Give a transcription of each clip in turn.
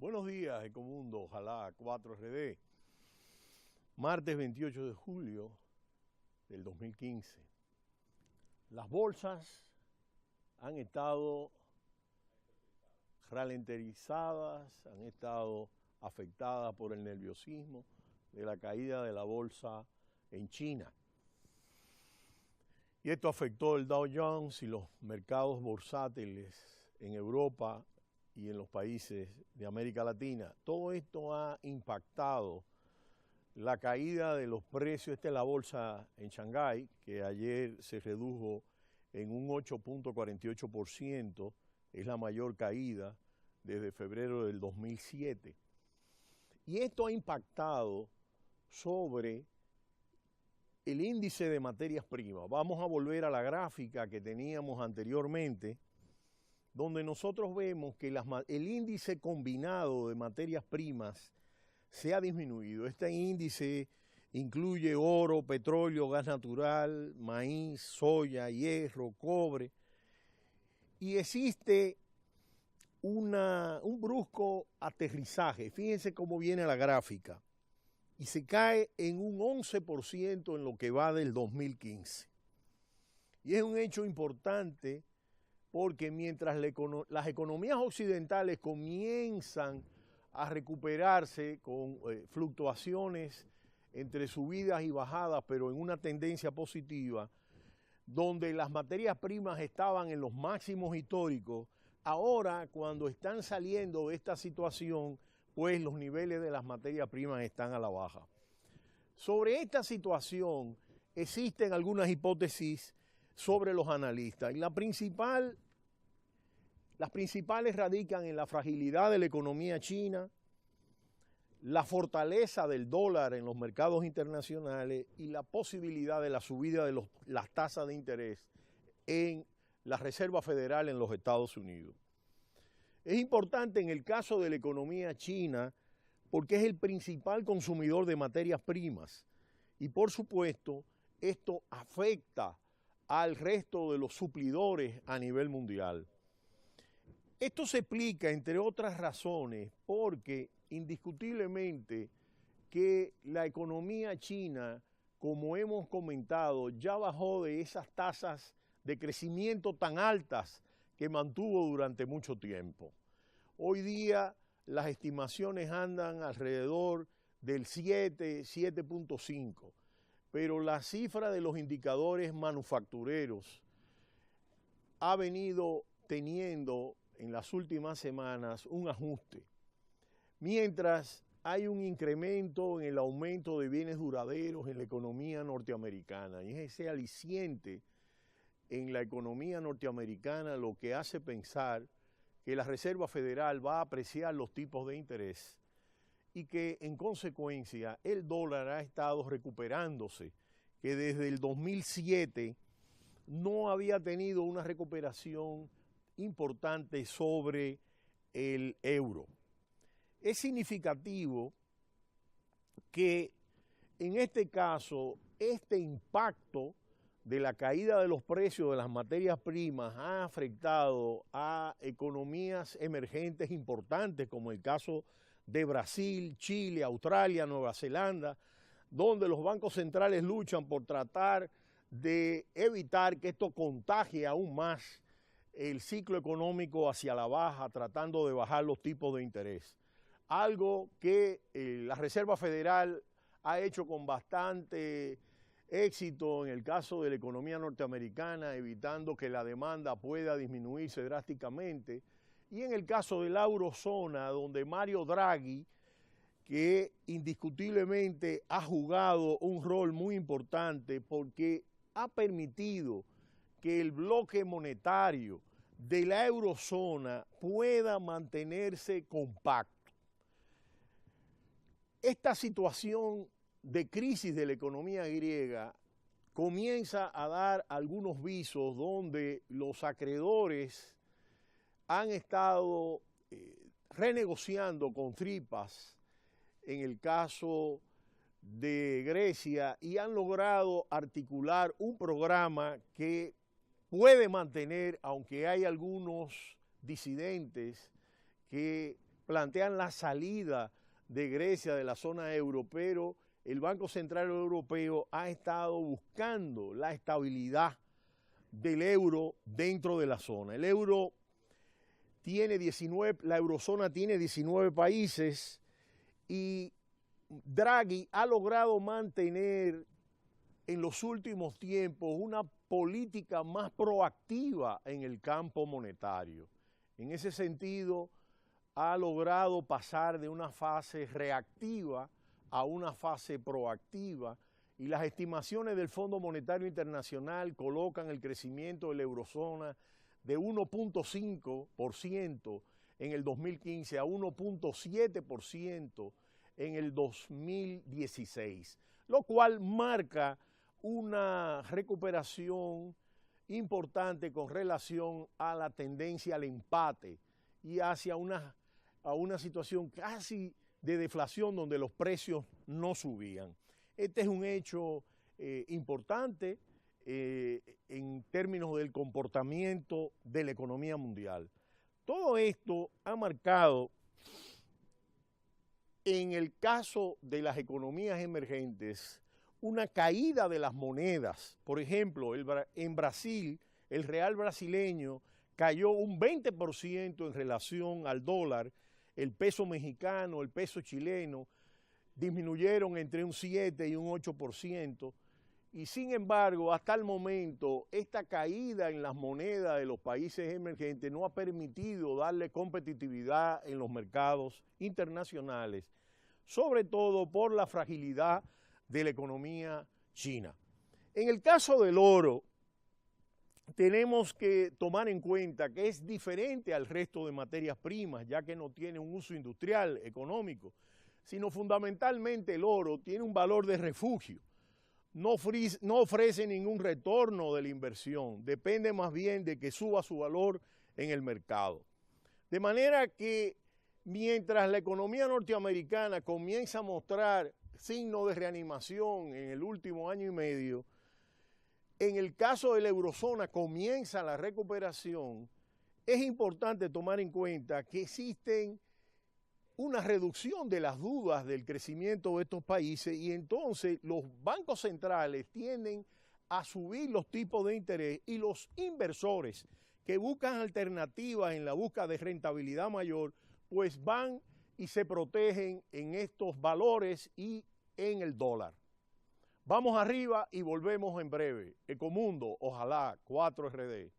Buenos días, Ecomundo, ojalá 4RD. Martes 28 de julio del 2015. Las bolsas han estado ralentizadas, han estado afectadas por el nerviosismo de la caída de la bolsa en China. Y esto afectó el Dow Jones y los mercados bursátiles en Europa y en los países de América Latina. Todo esto ha impactado la caída de los precios. Esta es la bolsa en Shanghái, que ayer se redujo en un 8.48%, es la mayor caída desde febrero del 2007. Y esto ha impactado sobre el índice de materias primas. Vamos a volver a la gráfica que teníamos anteriormente, donde nosotros vemos que el índice combinado de materias primas se ha disminuido. Este índice incluye oro, petróleo, gas natural, maíz, soya, hierro, cobre. Y existe un brusco aterrizaje. Fíjense cómo viene la gráfica. Y se cae en un 11% en lo que va del 2015. Y es un hecho importante porque mientras las economías occidentales comienzan a recuperarse con fluctuaciones entre subidas y bajadas, pero en una tendencia positiva, donde las materias primas estaban en los máximos históricos, ahora cuando están saliendo de esta situación, pues los niveles de las materias primas están a la baja. Sobre esta situación existen algunas hipótesis sobre los analistas. Y las principales radican en la fragilidad de la economía china, la fortaleza del dólar en los mercados internacionales y la posibilidad de la subida de las tasas de interés en la Reserva Federal en los Estados Unidos. Es importante en el caso de la economía china porque es el principal consumidor de materias primas y por supuesto esto afecta al resto de los suplidores a nivel mundial. Esto se explica, entre otras razones, porque indiscutiblemente que la economía china, como hemos comentado, ya bajó de esas tasas de crecimiento tan altas que mantuvo durante mucho tiempo. Hoy día las estimaciones andan alrededor del 7.5, pero la cifra de los indicadores manufactureros ha venido teniendo en las últimas semanas un ajuste, mientras hay un incremento en el aumento de bienes duraderos en la economía norteamericana. Y es ese aliciente en la economía norteamericana lo que hace pensar que la Reserva Federal va a apreciar los tipos de interés y que en consecuencia el dólar ha estado recuperándose, que desde el 2007 no había tenido una recuperación importante sobre el euro. Es significativo que en este caso este impacto de la caída de los precios de las materias primas ha afectado a economías emergentes importantes como el caso de Brasil, Chile, Australia, Nueva Zelanda, donde los bancos centrales luchan por tratar de evitar que esto contagie aún más el ciclo económico hacia la baja, tratando de bajar los tipos de interés. Algo que la Reserva Federal ha hecho con bastante éxito en el caso de la economía norteamericana, evitando que la demanda pueda disminuirse drásticamente. Y en el caso de la eurozona, donde Mario Draghi, que indiscutiblemente ha jugado un rol muy importante porque ha permitido que el bloque monetario de la eurozona pueda mantenerse compacto. Esta situación de crisis de la economía griega comienza a dar algunos visos donde los acreedores han estado renegociando con tripas en el caso de Grecia y han logrado articular un programa que puede mantener, aunque hay algunos disidentes que plantean la salida de Grecia de la zona euro, pero el Banco Central Europeo ha estado buscando la estabilidad del euro dentro de la zona. El euro tiene 19, la eurozona tiene 19 países y Draghi ha logrado mantener en los últimos tiempos una política más proactiva en el campo monetario. En ese sentido, ha logrado pasar de una fase reactiva a una fase proactiva y las estimaciones del Fondo Monetario Internacional colocan el crecimiento de la eurozona de 1.5% en el 2015 a 1.7% en el 2016, lo cual marca una recuperación importante con relación a la tendencia al empate y hacia una situación casi de deflación donde los precios no subían. Este es un hecho importante en términos del comportamiento de la economía mundial. Todo esto ha marcado, en el caso de las economías emergentes, una caída de las monedas. Por ejemplo, en Brasil, el real brasileño cayó un 20% en relación al dólar, el peso mexicano, el peso chileno, disminuyeron entre un 7 y un 8%, y sin embargo, hasta el momento, esta caída en las monedas de los países emergentes no ha permitido darle competitividad en los mercados internacionales, sobre todo por la fragilidad de la economía china. En el caso del oro, tenemos que tomar en cuenta que es diferente al resto de materias primas, ya que no tiene un uso industrial, económico, sino fundamentalmente el oro tiene un valor de refugio. No ofrece ningún retorno de la inversión, depende más bien de que suba su valor en el mercado. De manera que mientras la economía norteamericana comienza a mostrar signos de reanimación en el último año y medio, en el caso de la eurozona comienza la recuperación, es importante tomar en cuenta que existen una reducción de las dudas del crecimiento de estos países y entonces los bancos centrales tienden a subir los tipos de interés y los inversores que buscan alternativas en la búsqueda de rentabilidad mayor, pues van y se protegen en estos valores y en el dólar. Vamos arriba y volvemos en breve. Ecomundo, ojalá, 4RD.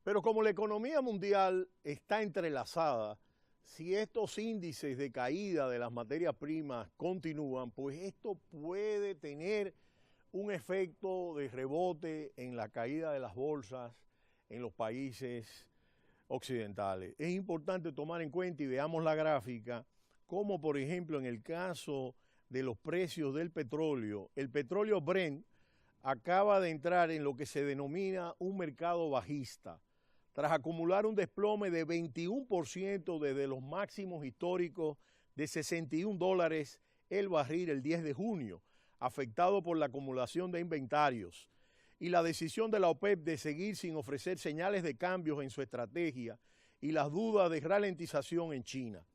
Pero como la economía mundial está entrelazada, si estos índices de caída de las materias primas continúan, pues esto puede tener un efecto de rebote en la caída de las bolsas en los países occidentales. Es importante tomar en cuenta, y veamos la gráfica, como por ejemplo en el caso de los precios del petróleo, el petróleo Brent acaba de entrar en lo que se denomina un mercado bajista, tras acumular un desplome de 21% desde los máximos históricos de $61 el barril el 10 de junio, afectado por la acumulación de inventarios y la decisión de la OPEP de seguir sin ofrecer señales de cambios en su estrategia y las dudas de ralentización en China.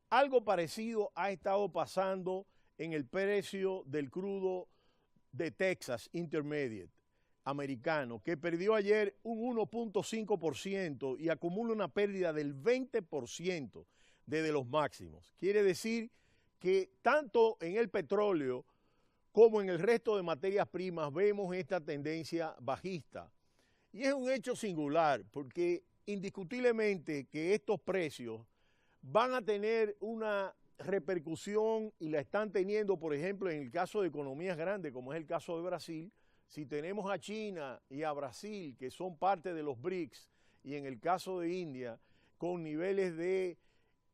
Algo parecido ha estado pasando en el precio del crudo de Texas Intermediate americano, que perdió ayer un 1.5% y acumula una pérdida del 20% desde los máximos. Quiere decir que tanto en el petróleo como en el resto de materias primas vemos esta tendencia bajista. Y es un hecho singular porque indiscutiblemente que estos precios van a tener una repercusión y la están teniendo, por ejemplo, en el caso de economías grandes, como es el caso de Brasil. Si tenemos a China y a Brasil, que son parte de los BRICS, y en el caso de India, con niveles de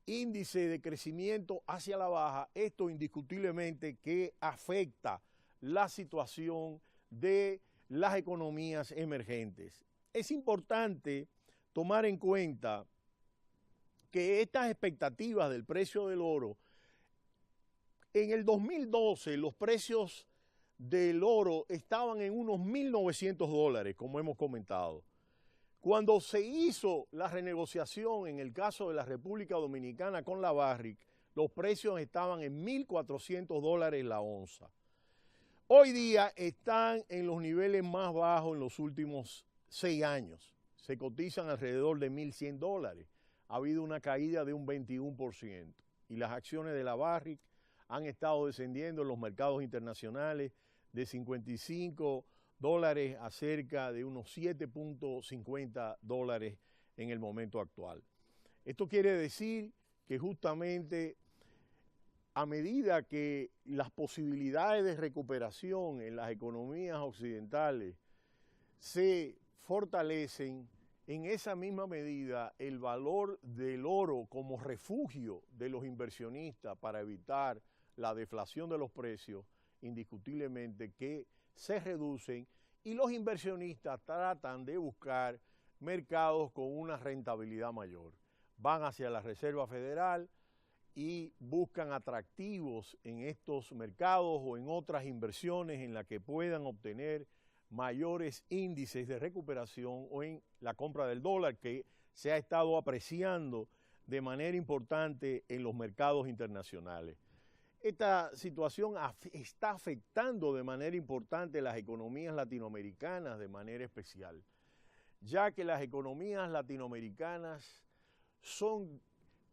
índice de crecimiento hacia la baja, esto indiscutiblemente que afecta la situación de las economías emergentes. Es importante tomar en cuenta que estas expectativas del precio del oro, en el 2012 los precios del oro estaban en unos $1.900, como hemos comentado. Cuando se hizo la renegociación en el caso de la República Dominicana con la Barrick, los precios estaban en $1.400 la onza. Hoy día están en los niveles más bajos en los últimos 6 años. Se cotizan alrededor de $1.100. Ha habido una caída de un 21% y las acciones de la Barrick han estado descendiendo en los mercados internacionales de $55 a cerca de unos $7.50 en el momento actual. Esto quiere decir que justamente a medida que las posibilidades de recuperación en las economías occidentales se fortalecen, en esa misma medida el valor del oro como refugio de los inversionistas para evitar la deflación de los precios, indiscutiblemente que se reducen y los inversionistas tratan de buscar mercados con una rentabilidad mayor. Van hacia la Reserva Federal y buscan atractivos en estos mercados o en otras inversiones en las que puedan obtener mayores índices de recuperación o en la compra del dólar que se ha estado apreciando de manera importante en los mercados internacionales. Esta situación está afectando de manera importante las economías latinoamericanas de manera especial, ya que las economías latinoamericanas son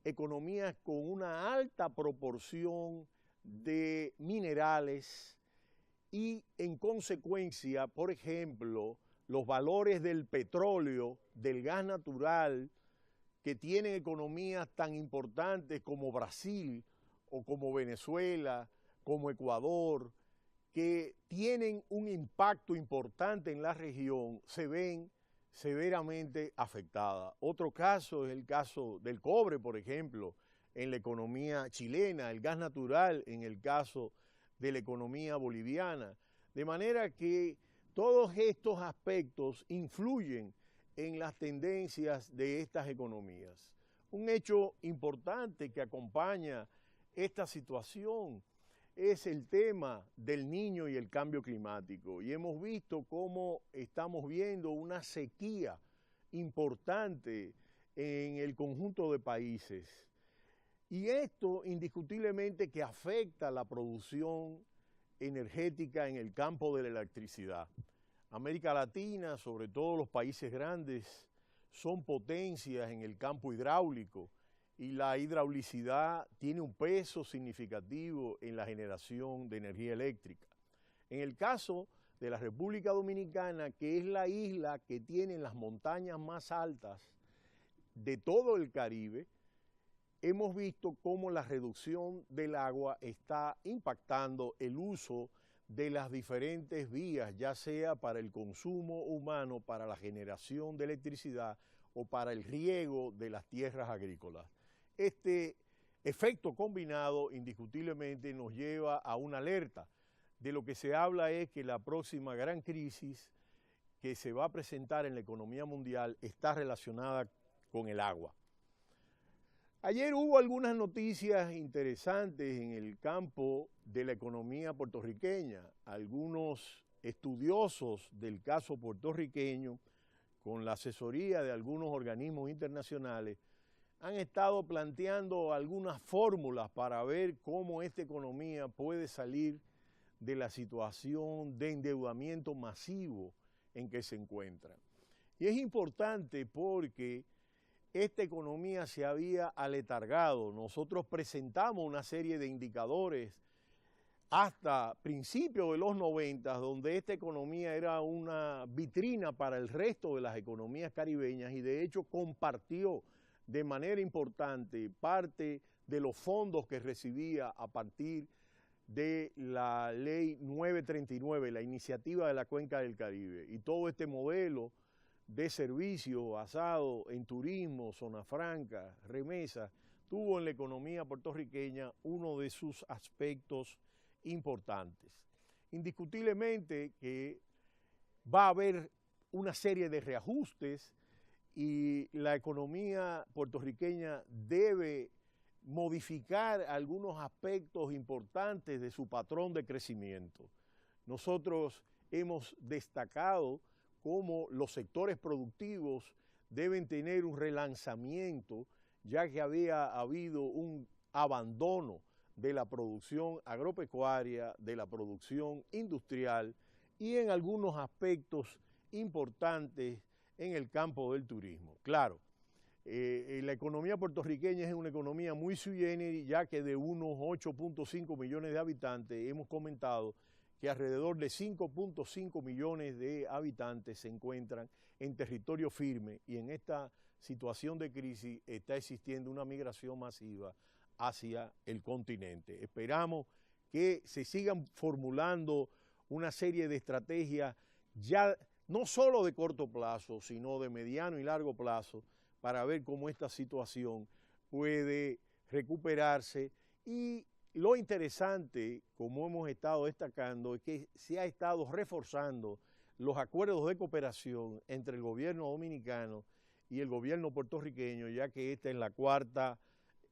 economías con una alta proporción de minerales y en consecuencia, por ejemplo, los valores del petróleo, del gas natural, que tienen economías tan importantes como Brasil o como Venezuela, como Ecuador, que tienen un impacto importante en la región, se ven severamente afectadas. Otro caso es el caso del cobre, por ejemplo, en la economía chilena, el gas natural en el caso de la economía boliviana. De manera que todos estos aspectos influyen en las tendencias de estas economías. Un hecho importante que acompaña esta situación es el tema del Niño y el cambio climático. Y hemos visto cómo estamos viendo una sequía importante en el conjunto de países. Y esto indiscutiblemente que afecta la producción energética en el campo de la electricidad. América Latina, sobre todo los países grandes, son potencias en el campo hidráulico y la hidraulicidad tiene un peso significativo en la generación de energía eléctrica. En el caso de la República Dominicana, que es la isla que tiene las montañas más altas de todo el Caribe, hemos visto cómo la reducción del agua está impactando el uso de las diferentes vías, ya sea para el consumo humano, para la generación de electricidad o para el riego de las tierras agrícolas. Este efecto combinado indiscutiblemente nos lleva a una alerta. De lo que se habla es que la próxima gran crisis que se va a presentar en la economía mundial está relacionada con el agua. Ayer hubo algunas noticias interesantes en el campo de la economía puertorriqueña. Algunos estudiosos del caso puertorriqueño, con la asesoría de algunos organismos internacionales, han estado planteando algunas fórmulas para ver cómo esta economía puede salir de la situación de endeudamiento masivo en que se encuentra. Y es importante porque esta economía se había aletargado. Nosotros presentamos una serie de indicadores hasta principios de los 90, donde esta economía era una vitrina para el resto de las economías caribeñas y de hecho compartió de manera importante parte de los fondos que recibía a partir de la ley 939, la iniciativa de la Cuenca del Caribe. Y todo este modelo de servicio basado en turismo, zona franca, remesas, tuvo en la economía puertorriqueña uno de sus aspectos importantes. Indiscutiblemente que va a haber una serie de reajustes y la economía puertorriqueña debe modificar algunos aspectos importantes de su patrón de crecimiento. Nosotros hemos destacado cómo los sectores productivos deben tener un relanzamiento, ya que había habido un abandono de la producción agropecuaria, de la producción industrial y en algunos aspectos importantes en el campo del turismo. Claro, la economía puertorriqueña es una economía muy sui generis, ya que de unos 8.5 millones de habitantes hemos comentado que alrededor de 5.5 millones de habitantes se encuentran en territorio firme y en esta situación de crisis está existiendo una migración masiva hacia el continente. Esperamos que se sigan formulando una serie de estrategias ya no solo de corto plazo, sino de mediano y largo plazo, para ver cómo esta situación puede recuperarse. Y lo interesante, como hemos estado destacando, es que se ha estado reforzando los acuerdos de cooperación entre el gobierno dominicano y el gobierno puertorriqueño, ya que esta es la cuarta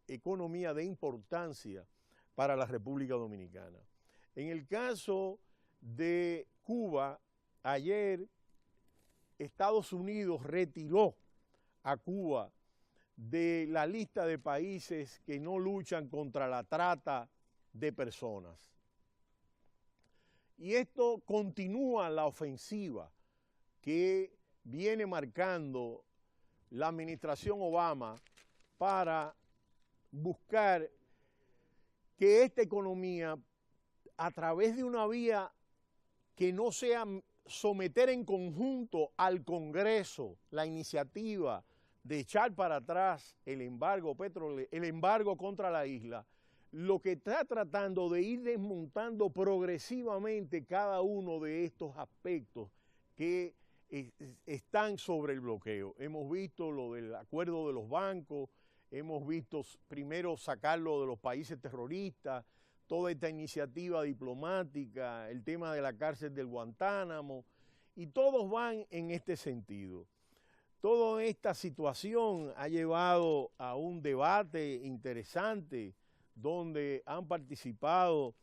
economía de importancia para la República Dominicana. En el caso de Cuba, ayer Estados Unidos retiró a Cuba de la lista de países que no luchan contra la trata de personas. Y esto continúa la ofensiva que viene marcando la administración Obama para buscar que esta economía, a través de una vía que no sea someter en conjunto al Congreso la iniciativa de echar para atrás el embargo petrolero, el embargo contra la isla, lo que está tratando de ir desmontando progresivamente cada uno de estos aspectos que están sobre el bloqueo. Hemos visto lo del acuerdo de los bancos, hemos visto primero sacarlo de los países terroristas, toda esta iniciativa diplomática, el tema de la cárcel del Guantánamo, y todos van en este sentido. Toda esta situación ha llevado a un debate interesante donde han participado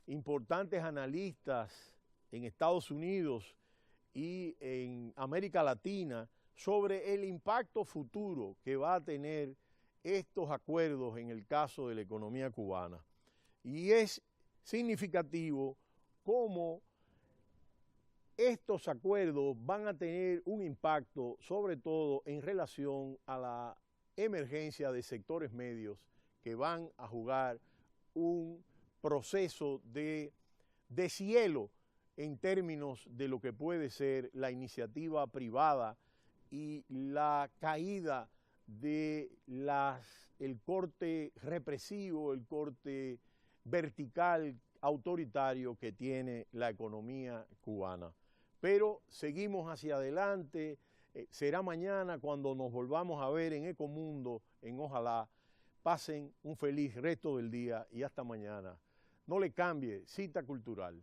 importantes analistas en Estados Unidos y en América Latina sobre el impacto futuro que va a tener estos acuerdos en el caso de la economía cubana. Y es significativo cómo estos acuerdos van a tener un impacto, sobre todo en relación a la emergencia de sectores medios que van a jugar un proceso de deshielo en términos de lo que puede ser la iniciativa privada y la caída de el corte represivo, el corte vertical, autoritario que tiene la economía cubana. Pero seguimos hacia adelante, será mañana cuando nos volvamos a ver en Ecomundo, en Ojalá. Pasen un feliz resto del día y hasta mañana. No le cambie, Cita Cultural.